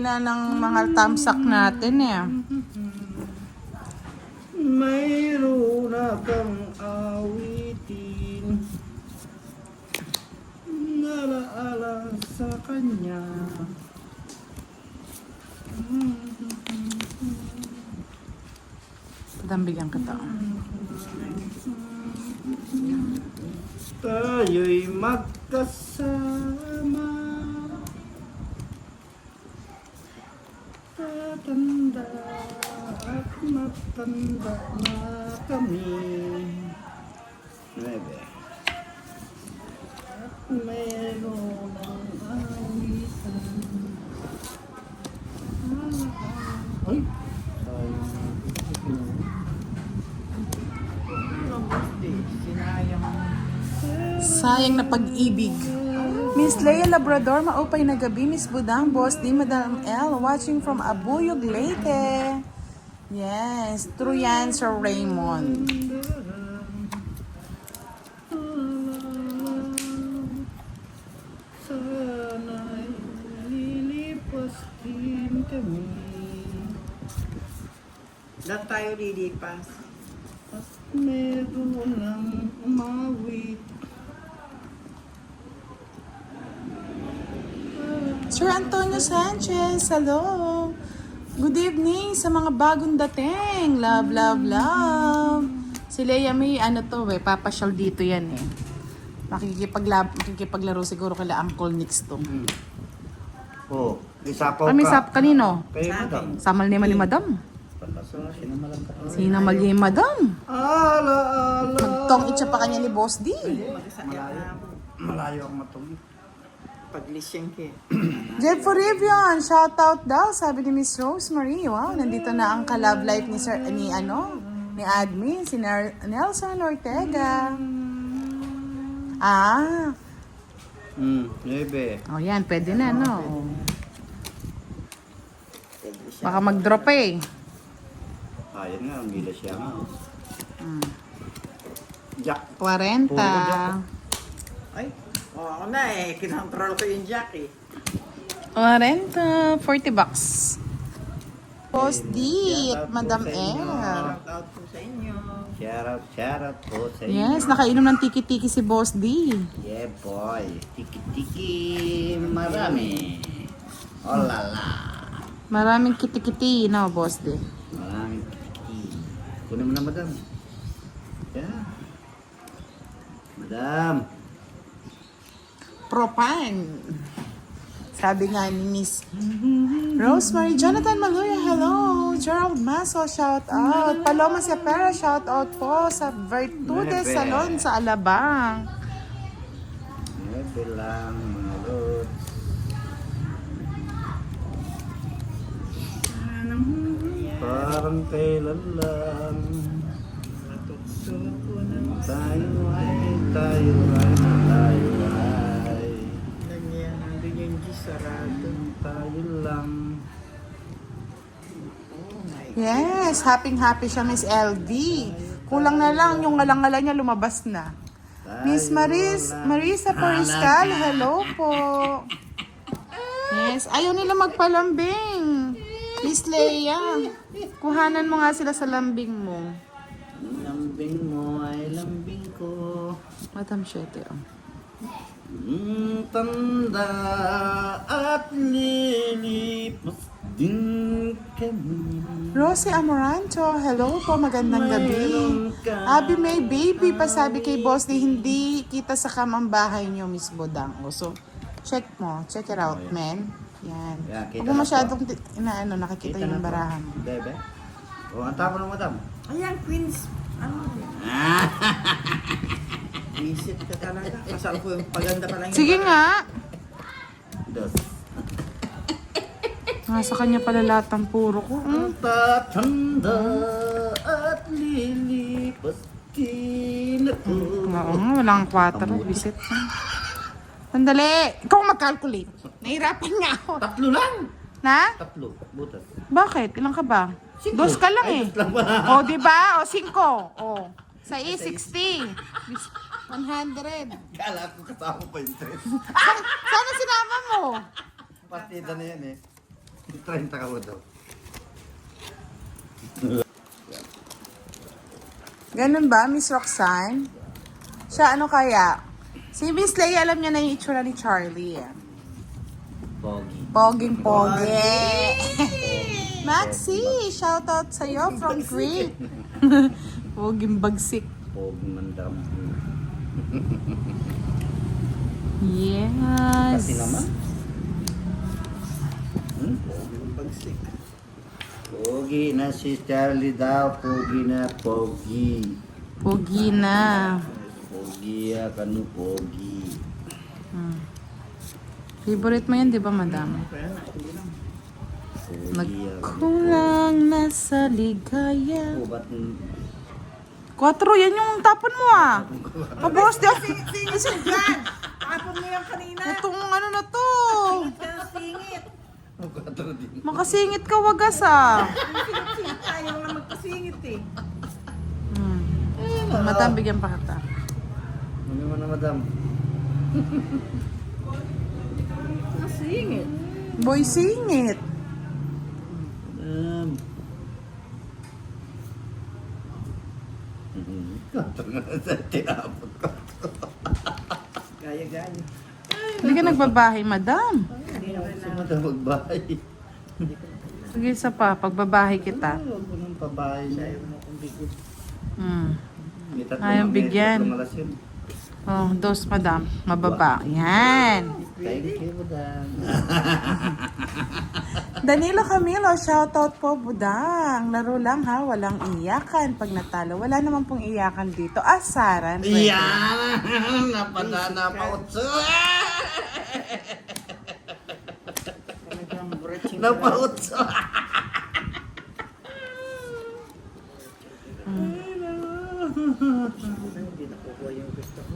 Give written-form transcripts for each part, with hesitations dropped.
hina ng mga tamsak natin eh. Mayroon akong awitin, nalaala sa kanya. Dambigyan kita. Tayo'y magkasama, tatanda at matanda na kami. Nuebe. At mayroon ang awitan. Ay! Sayang na pag-ibig. Miss Leia Labrador, maupay na gabi. Miss Budang, Boss D, Madam L, watching from Abuyog, Leyte. Yes, true yan, Sir Raymond. Sana'y lilipas din kami. Saan tayo lilipas? At meron ng umawit. Sir Antonio Sanchez, hello. Good evening sa mga bagong dating. Love, love, love. Si Leia may ano to papasyal dito yan eh. Makikipaglaro siguro kala Uncle Nix to. Oh, isapaw Kami ka. sa kanino? Kaya madam. Samal naman ni Madam. Sinamalan ka. Sinamal niya yung Madam. Ala, ala. Magtong itsa pa kanya ni Boss D. Malayo ang matong. Paglisyang ke. Jeff Forivion, shout out daw, sabi ni Miss Rosemary. Wow, nandito na ang ka-love life ni Sir, ni admin, si Nelson Ortega. Ah, Nuebe. oh yan, pwede na, no? Baka mag-drop eh. Ayan nga, ang gila siya nga. Jack. 40. Ay, ako na eh. Kinontrol ko yung jack eh. 40, 40 bucks. Boss D at Madam L. Shout out po sa inyo. Shout out po sa inyo. Yes, nakainom ng tiki-tiki si Boss D. Yeah boy, tiki-tiki marami. Oh la la. Maraming kiti-kiti, no, Boss D. Maraming tiki. Kunin mo na madam. Yeah. Madam. Propane. Sabi nga ni Miss Rosemary, Jonathan Maluya, hello. Gerald Maso, shout out. Paloma Sepera, shout out po sa Virtudes Nebe. Salon sa Alabang. Nuebe lang mga lods. Parang kailan lang tayo ay Nandiyan, nandun yung G sarado. tayo lang. Oh my Yes, happy siya, Miss LV. Kulang na lang yung ngalang-ngala niya lumabas na. Miss Marisa Poriscal, hello po. Yes, ayaw nila magpalambing. Miss Leia, kuhanan mo nga sila sa lambing mo. Lambing mo ay lambing ko. Madam Shete, oh. Tanda at lilipas din kami. Rosie Amoranto, hello po, magandang gabi. Abby May Baby, pasabi kay Boss di hindi kita sa kamang bahay niyo, Miss Bodang. O, so, check it out, man. Yan. Yeah, kita Huwag mo na masyadong nakikita Kita yung na po. barahan. Bebe. O, ang tapo ng madam. Ayan, Queens. Ano? Visit ka talaga. Kasal ko yung paganda pa lang. Sige nga. Dos. Nasa kanya pala lahat ng puro ko. Ang tatanda at lilipas din ako. Oo nga, walang 4. Visit. Sandali. Ikaw mag-calculate. Nahirapan nga ako. Tatlo lang. Na? Tatlo. Butas. Bakit? Ilang ka ba? 5. 2 ka lang eh. Ay, 2 lang ba? O, di ba? O, 5. O. Sa E60. 100. Kala ko kasama pa yung tres. Sana sinama mo. Partida na yan eh. 30 ka ba daw? Ganun ba, Miss Roxanne? Siya ano kaya? Si Miss Leia, alam niya na yung itsura ni Charlie. Pogi. Poging-pogi. Maxi, shoutout sa'yo from Greek. Poging bagsik. Pogi mandam. Yes. Kasi naman. Pogi bagsik. Pogi na si Charlie daw. Pogi na pogi. Pogi na. Pogi ya kanu pogi. Favorite mo yan, di ba, madam? Kaya na, hindi lang. Pogi ya kanu Nagkulang na sa ligaya. pogi. Ba't 4, yan yung tapon mo ah. Pabawas di ako. Singit yan! Tapon mo yan kanina. Itong ano na to. Singit. din? Makasingit ka wagas ah. Singit tayo nga magpasingit eh. Madam, bigyan pa kita. Ano mo na madam? Singit. Boy, singit. Tinapot ko. Gaya-gaya. Hindi ka nagbabahay, madam. Hindi ako gusto mo daw magbahay. Sige, isa pa. Pagbabahay kita. Huwag mo nang pabahay sa'yo. Ayaw bigyan. Oh, dos, madam. Mababa. Yan. Thank you, madam. Danilo Camilo, shoutout po, budang. Laro lang ha, walang iyakan. Pag natalo, wala naman pong iyakan dito. Asaran. pwede. Yan! Napadana pa utso. Napautso. Hindi nakukuha yung gusto ko.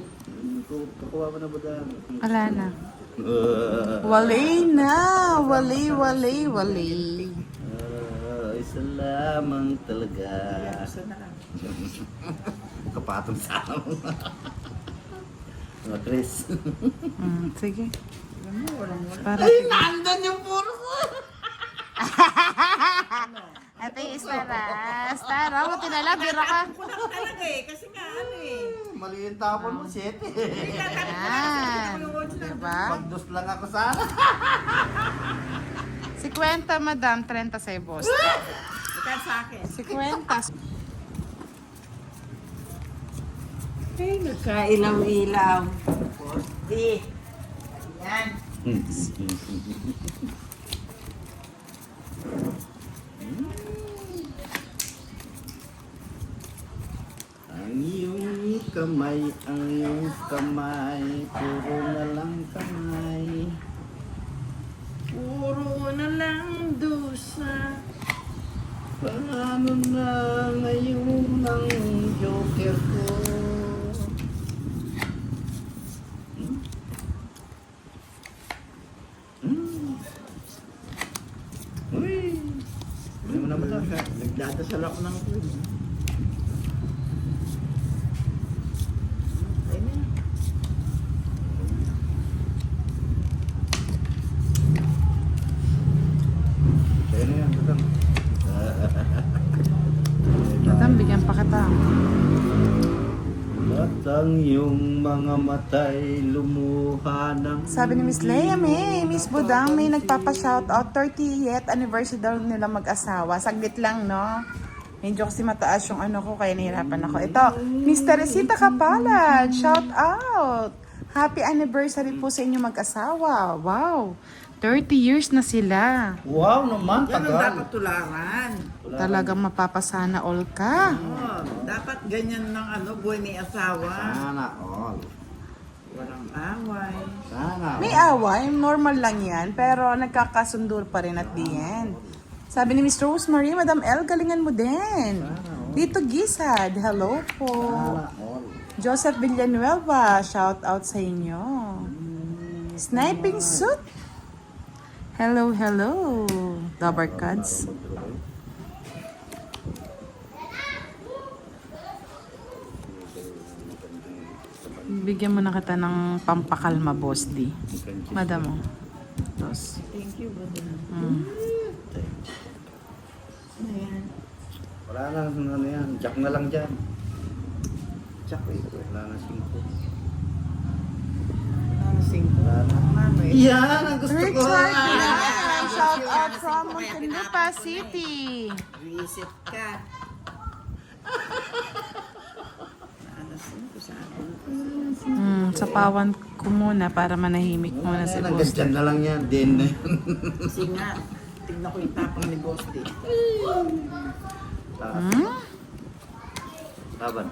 Kukuha mo na ba dami? Wala na. Walay na. Walay. Isa lamang talaga. Gusto na. Kapatong sa mo. Mga Chris. Sige. Alam mo, walang-wala. Para Ay, naandan yung puro ko. Ate Esperas. Tara, buti na lang. Bira ka. Kulang talaga eh, kasi nga ano eh. Mali yung tapon mo, 7. Yan. Diba? Pagdos lang ako sana. 50, madam. 30 sa boss. Bukan sa akin. 50. Ay, nagkailaw-ilaw. Di. Ayan. Ang iyong kamay, puro na lang kamay. Puro na lang dusa. Paano na ngayon ang joker ko? Uy! Ano mo na ba ito? Nagdadasal ako ng queen. Ay na. Sa'yo na yan, tutang. Madam, bigyan pa kita. Matang yung mga matay lumuha ng... Sabi ni Miss Leia May, Miss Budang may nagpapa-shoutout 30th anniversary daw nila mag-asawa. Saglit lang, no? Medyo kasi mataas yung ano ko, kaya nahirapan ako. Ito, Miss Teresita Kapalad, shout out! Happy anniversary po sa inyo mag-asawa. Wow! 30 years na sila. Wow naman, Yan ang tagal. dapat tularan. Talagang mapapasana all ka. Oh, dapat ganyan ng ano, buhay may asawa. Sana all. Walang away. Sana May all. away, normal lang yan, pero nagkakasundo pa rin at the end. Sabi ni Miss Rosemary, Madam L, galingan mo din. Dito Gisad, hello po. Sana all. Joseph Villanueva, shout out sa inyo. Sniping suit. Hello. Double cards. Bigyan mo na kita ng pampakalma, boss D. Madam mo. boss. Thank you, Budang. Mm. Ayan. Wala na, ano yan. Jack na lang dyan. Jack ito. Wala na 5. Singko. Wala na. Mami. Yan ang gusto ko. Richard Ah! Pinay, shout out from Kaya Muntinlupa tinapos City. Visit ka. Singko sa akin. Sapawan ko muna para manahimik muna si Hanggang boss. dyan na lang yan. Din na yun. Kasi nga, tignan ko yung tapang ni Boss D. Laban.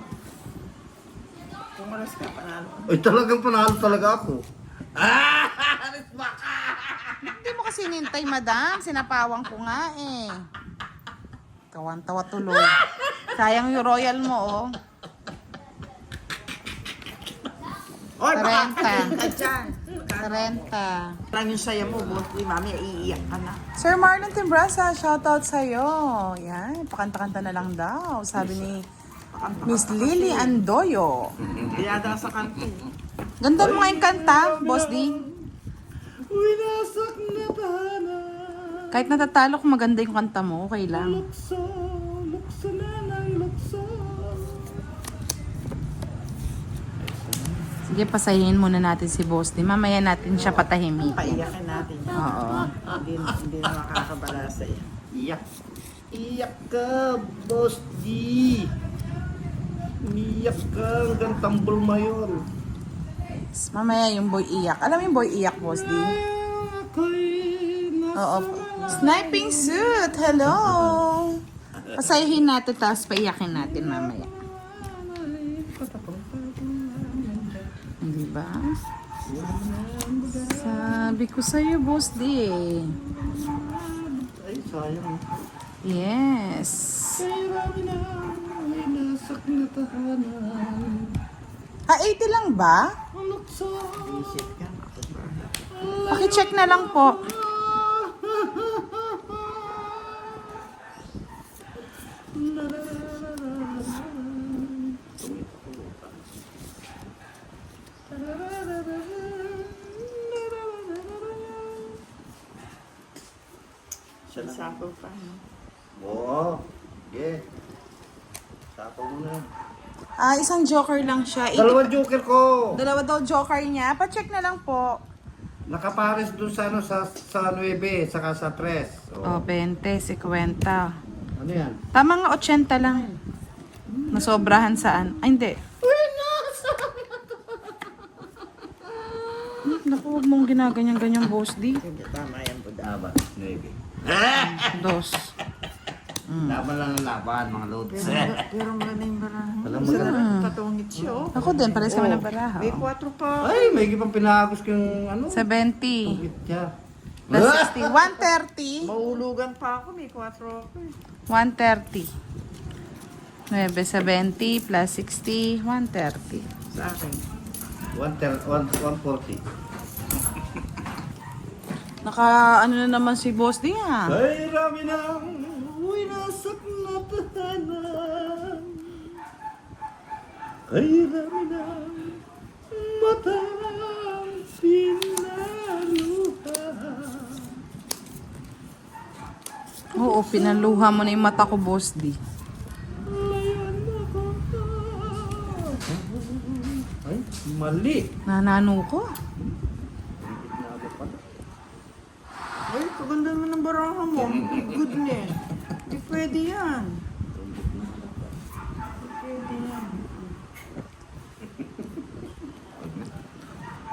Pumalas ka, panalo. Ay, talagang panalo talaga ako. Hindi mo kasi nintay, madam. Sinapawang ko nga eh. Kawan-tawa tuloy. Sayang yung royal mo, oh. Oy, baka 40. ka dyan. 30. Parang yung saya mo, Boss D, mami, iiyak ka na. Sir Marlon Timbrasa, shoutout sa'yo. Yan, pakanta-kanta na lang daw. Sabi ni Miss Lily Andoyo. Biyada sa kanto. Ganda mo nga yung kanta, Boss D. Winasak na tana. Kahit natatalo kung maganda yung kanta mo, okay lang. Lukso, lukso na ng lukso. Sige, pasahin muna natin si Boss D. Mamaya natin siya patahimik. Paiyakin natin. Oo. Hindi na makakabala sa iyo. Iyak. Iyak ka, Boss D. Iyak ka hanggang tambol mayor. Mamaya yung boy iyak. Alam mo yung boy iyak, Boss D? Oo. Sniping suit! Hello! Pasahin natin, tapos paiyakin natin mamaya. Di ba? Sabi ko sa'yo, Boss D. Ay, sayang. Yes. Ay, rami na. Winasak na tahanan. 80 lang ba? Lukso. Visit ka. Pakicheck na lang po. Sasapaw pa, no? Oo. Yeah. Sapo mo na. Isang joker lang siya. Dalawang joker ko. Dalawa daw joker niya. Pacheck na lang po. Nakapares dun sa, ano, sa 9, saka sa 3. Oh, 20, 50. Ano yan? Tama nga, 80 lang. Nasobrahan saan? Ay, hindi. Naku, huwag mong ginaganyan-ganyan, Boss D. Hindi, tama yan, Buda. Laban, 9. Dos. Laban lang ng laban, mga loads. Pero maganda yung barahan. Alam mo Sarap na. tatungit siya, oh. Ako din, pares kami ng baraha. May 4 pa. Ay, may gipang pinagos kong ano. 70. Tugit siya. Plus 60. 130. Mahulugan pa ako, may 4 ako eh. 130. 970 plus 60, 130. Sa akin. 140. Naka, ano na naman si Boss D ha? Ay, rami na. Winasak na tahanan. Ay, rami na. Matang pinaluha. Oo, pinaluha mo na yung mata ko, Boss D. Layan ako. Ay, mali. Nanano ko. Ay, kaganda naman ng barahan mo. Goodness. Hindi pwede yan. Pwede yan.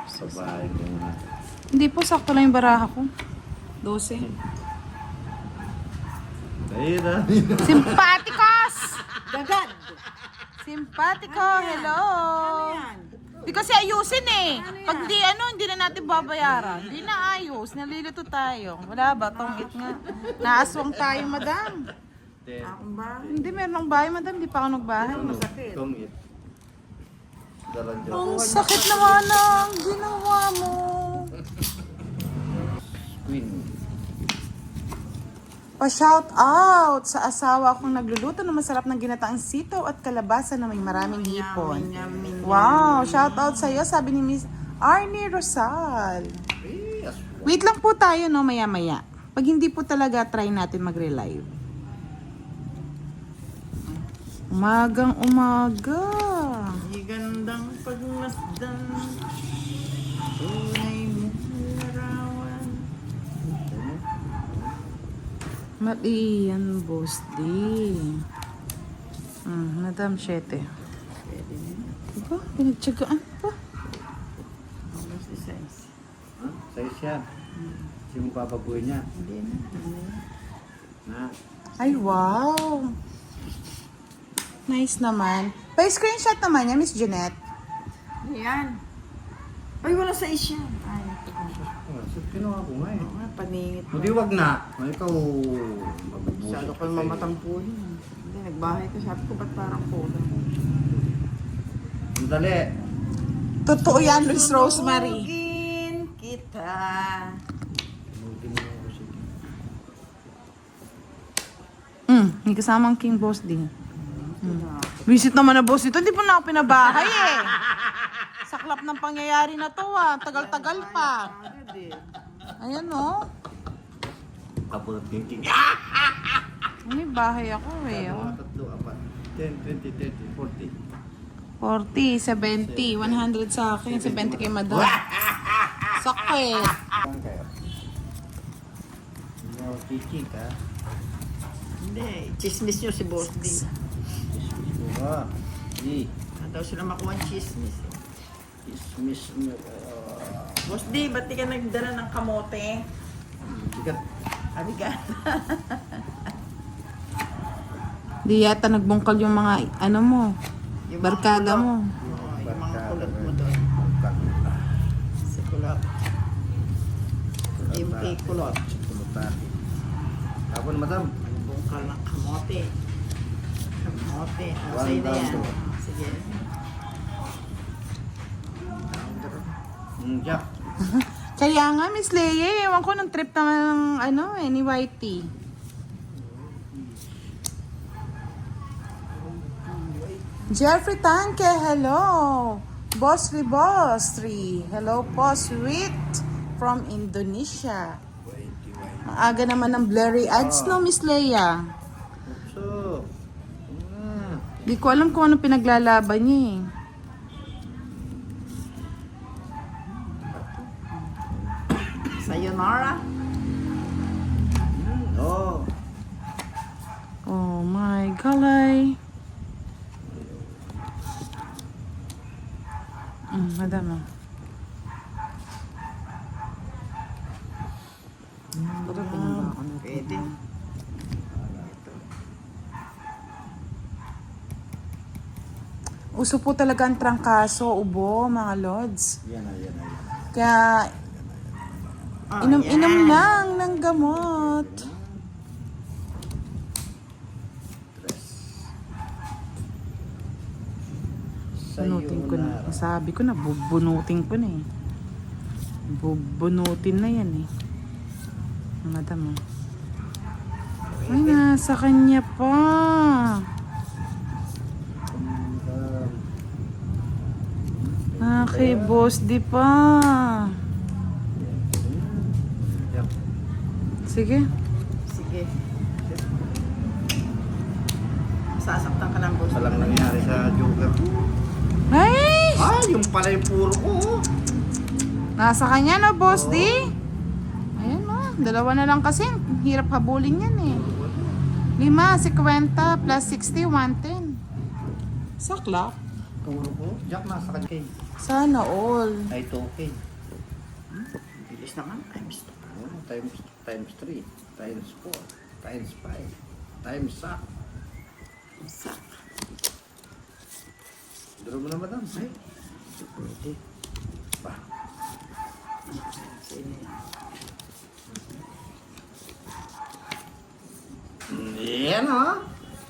Sa bahay ko na. Hindi po, sakto lang yung baraha ko. 12. Ay, rami na. Simpatikos! Dagad! Simpatiko, hello! Yan. Di kasi ayusin eh. Pag di hindi na natin babayaran. Di na ayos, nalilito tayo. Wala ba? Tongit nga. Naaswang tayo, madam. Akong ba? Hindi, meron ng bahay, madam. Di pa ako nagbahay. Masakit. Tungit. Dalang dyan. Ang sakit naman ang ginawa mo. Queen. Pa-shout out sa asawa kong nagluluto ng masarap ng ginataang sitaw at kalabasa na may maraming hipon. Yummy, yummy, Wow, shout out sa iyo, sabi ni Miss Arnie Rosal. Ay, aswang. Wait lang po tayo, no, maya-maya. Pag hindi po talaga, try natin mag-relive. Umagang umaga. Di gandang pagmasdan. Tunay mo larawan. Maliyan, boss D. Madam Shete. Pwede na yun. Diba? Pinagtsagaan pa. Almost the size. Ha? Sa'yo siya. Sino mo papabuhin niya? Hindi na. Na. Ay, wow. Nice naman. Pa-screenshot naman niya, Miss Jeanette. Ayan. Ay, wala size yan. Ay, ito ko. Oh, so, kinuha ko nga eh. Oo nga, paningit mo. Hindi, wag na. Ay, ikaw, mabubusit Masyado ko ka sa'yo. mamatampuhin. Hindi, nagbahay ko. Sabi ko, ba't parang kulang? Sandali. Totoo yan, Luis Rosemary. Sunugin kita. Tingnan mo ako, sige. May kasamang King Boss D. Visit naman na boss ito. Hindi po na ako pinabahay eh. Saklap ng pangyayari na to ah. Tagal-tagal pa. Agad eh. Ayan oh. Kapulot thinking. May bahay ako eh. Oh. 3, 4, 10, 20, 30, 40. 40, 70, 100 sa akin. 70 kay madam. Sakit. Saan kayo? Hindi ako kikik ha. Hindi, chismis nyo si Boss D. Diba? Di. Daw sila makuha ang chismis. Dismiss mo. Boss D, ba't di ka nagdala ng kamote? Sikat. Sabi ka. Di yata nagbungkal yung mga ano mo. Yung mga Barkada kulot. mo. Oo, yung mga kulot mo doon. Si kulot. MK kulot. Kulotati. Ako na madam. Bungkal ng kamote. Kamote. Ano One sa'yo na yan? down to. Sige. Jack. Kaya nga, Miss Leia, ewan ko ng trip naman ng ano eh, ni Whitey. Jeffrey Tanke, hello. Boss Ribostri, hello po, sweet from Indonesia. Ang aga naman ng blurry ads, no, Miss Leia? So. Di ko alam kung ano pinaglalaban niya eh. Sayonara. Oh. Oh my galay. Madam. Oh. Pwede. Uso po talaga ang trangkaso, ubo, mga lods. Yan na, yan na, yan na. Kaya, Oh, inom-inom yan. lang ng gamot. Bunutin ko na. Sabi ko na, bubunutin ko na eh. Bubunutin na yan eh. Madam oh. Ay, nasa kanya pa. Okay, boss, di pa. Sige. Sige. Sasaktan ka lang, boss. Walang nangyari sa Joker. Ay! Ah, yung pala yung puro ko. Nasa kanya na, boss, di? Ayan mo, dalawa na lang kasi. Hirap habulin yan eh. 5, 50 plus 60, 110. Sakla. Puro ko. Jack, nasa kanya. Sana all. Ay, okay. Bilis naman. Times 2. Oh, times 3, times 4, times 5, times sack. Sak. Duro mo na madam. Ay. Pwede. Ba. Sino Yan yan? oh.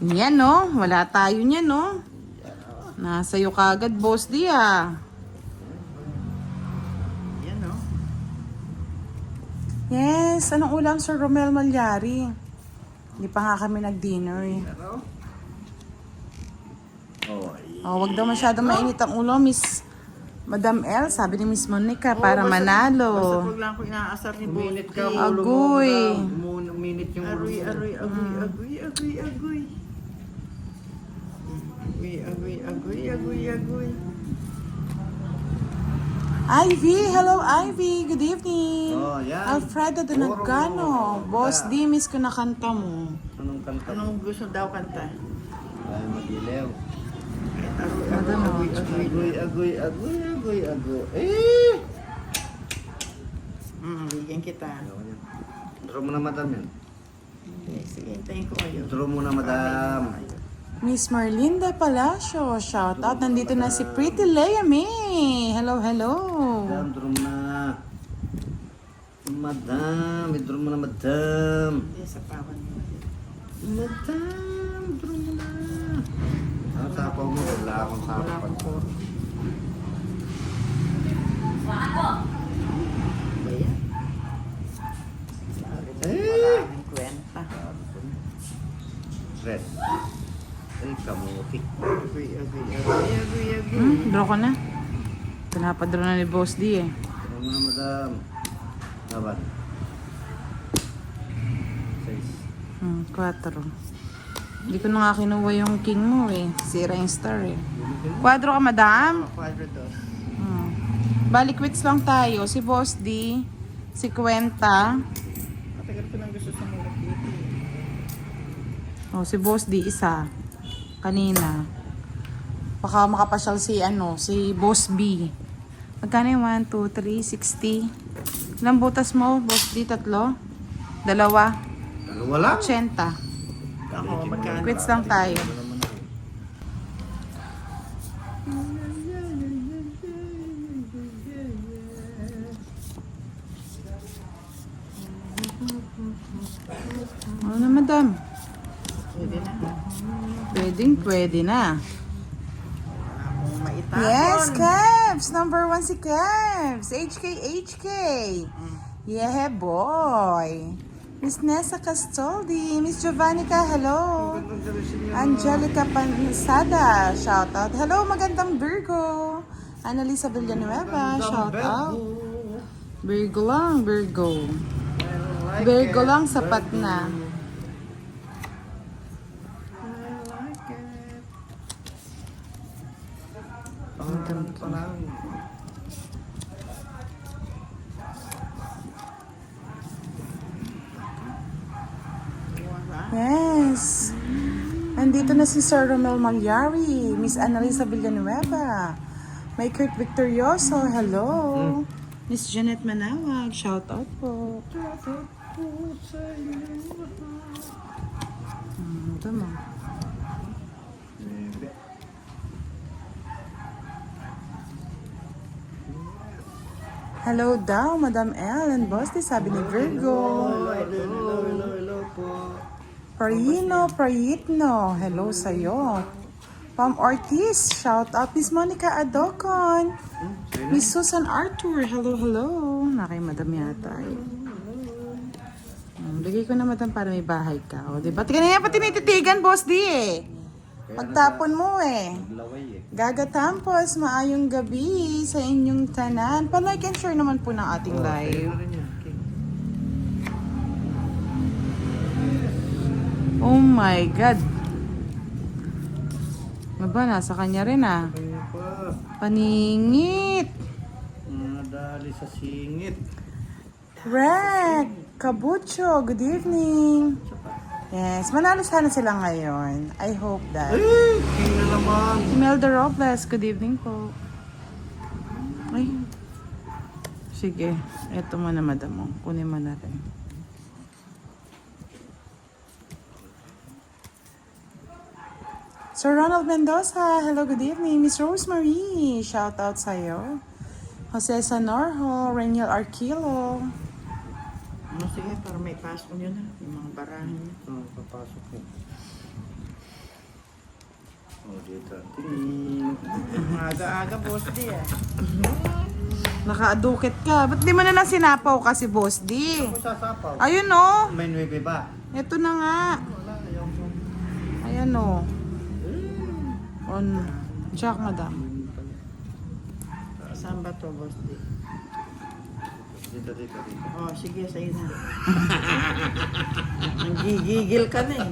Yan no, wala tayo niyan no. Nasa iyo kagad, boss di ah. Yan, no? Yes, anong ulam Sir Romel Malyari? Hindi pa nga kami nag-dinner eh. Yan oh. Oh, Oh, wag daw masyadong mainit ang ulo, Miss Madam L, sabi ni Miss Monica, Oo, para basta manalo. pag lang ako inaasar ni Minit ka, Bosti. ulo mo. Agoy. Minit yung ulo Agoy, mo. agoy, agoy, agoy, agoy, agoy. Agoy, agoy, agoy, agoy, agoy. Ivy, hello Ivy, good evening. Oh, yan. Alfredo de Nagano, Boss D, miss ko na kanta mo. Anong kanta? Anong gusto daw kanta? Ay, madilew. Agoy, agoy, agoy, agoy. Agoy. Eh! Bigyan kita. Draw mo na, madam yan. Hindi, sige, hintayin ko kayo. Draw mo na, madam. Miss Marlinda Palacio, shout out. Nandito na si Pretty Leia May. Hello, hello. Madam, draw mo na. Madam, draw mo na, madam. Hindi, sa pawan mo. Madam, draw mo na. Ano sapaw mo? Wala akong Wala sapaw. akong poro. Ba yan? Eh! Maraming kwenta. Red. Ay, kamuti. Agoy, agoy, agoy, agoy, agoy. Draw ko na. Pinapadraw na ni Boss D eh. Draw mo na, madam. Laban. 6. 4. Hindi ko na nga kinuha yung king mo eh. Sira yung star eh. Kwadro ka, madam? Quadro dos. Balik quits lang tayo. Si Boss D, si Kwenta. Matagal ko nang gusto sa mga kitty. Oh, si Boss D, isa. Kanina. Baka makapasyal si si Boss B. Magkano yung 1, 2, 3, 60? Ilang butas mo, Boss D? 3? 2? Dalawa lang. 80. Ako, magkano? Quits lang tayo. Ano na, madam? Pwede na. Pwede na. Akong maitapon. Yes, Kevs! Number 1 si Kevs! HK! Yeah, boy! Miss Nessa Castoldi, Miss Giovannica, hello! Angelica Pansada, shout out. Hello, magandang Virgo! Annalisa Villanueva, shout out. Virgo lang, Virgo. Virgo lang, sapat na. Yes! Nandito na si Sir Romel Malyari, Miss Annalisa Villanueva, may Kurt Victorioso, hello! Miss Janet Manawag, shout out po. Ito mo. Hello daw, Madam L and Boss D, sabi ni Virgo. Hello po. Prayitno, hello sa'yo. Pam Ortiz, shout out. Miss Monica Adocon. Miss Susan Arthur, hello. Nakay Madam yata. Bigay ko na, Madam, para may bahay ka. O, diba? Kanina pa tinititigan, Boss D eh. Pagtapon mo eh. Laway eh. Gagatampos, maayong gabi sa inyong tanan. Pa-like and share naman po ng ating live. Oh my God. Aba, nasa kanya rin ah. Kaya pa. Paningit. Nadali sa singit. Rek, Kabucho, good evening. Yes, manalo sana sila ngayon. I hope that. King na naman. Imelda Robles, good evening po. Ay. Sige, eto mo na, madam mo. Kunin mo na rin. Sir Ronald Mendoza, hello, good evening. Miss Rosemary, shout out sa'yo. Jose Sanorho, Reniel Arquilo. Ano, sige, para may pasok nyo na. Yung mga barahan nyo. Papasok ko. Oh, dito. Ting. Aga-aga, Boss D ah. Nakaadukit ka. Ba't di mo na lang sinapaw kasi, Boss D? Ako sasapaw. Ayun o. May 9 ba? Ito na nga. Wala, ayaw ko. Ayan o. On. Jack, madam. Saan ba to, boss? D? Dito. Oh, sige, sa'yo na. Nanggigigil ka na eh.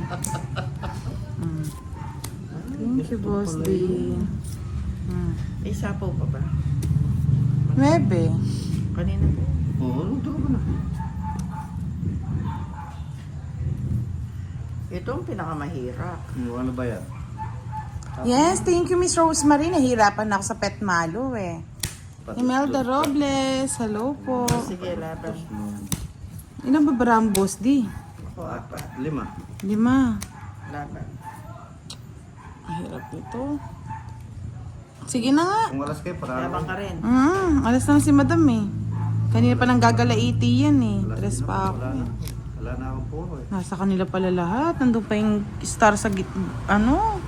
Thank you, Boss D. May sapaw pa ba? 9. Kanina po. Oo, tulog ko na. Ito ang pinakamahirap. Ano ba yan? Yes, thank you, Miss Rosemary. Nahirapan ako sa pet malo eh. Imelda Robles, hello po. Sige, laban. Ilan ba bara ang Boss D? Ako, 4. 5. 5. Laban. Ang hirap nito. Sige na nga. Kung oras kayo, para Laban ka rin. Alas na si Madam eh. Kanina pa nang gagalaiti yan eh. Tres pa ako. Wala na akong puro eh. Nasa kanila pala lahat. Nandun pa yung star sa ano?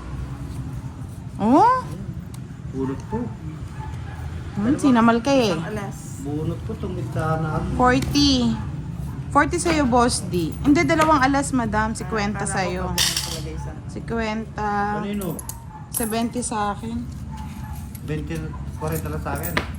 Oh? Bunot po. Sinamal ka eh. Isang alas. Bunot po, tumigtaan na ako. 40. 40 sa'yo, Boss D. Hindi, 2 alas, Madam. 50 sa'yo. 50. Kanino? 70 sa akin. 20, 40 lang sa akin.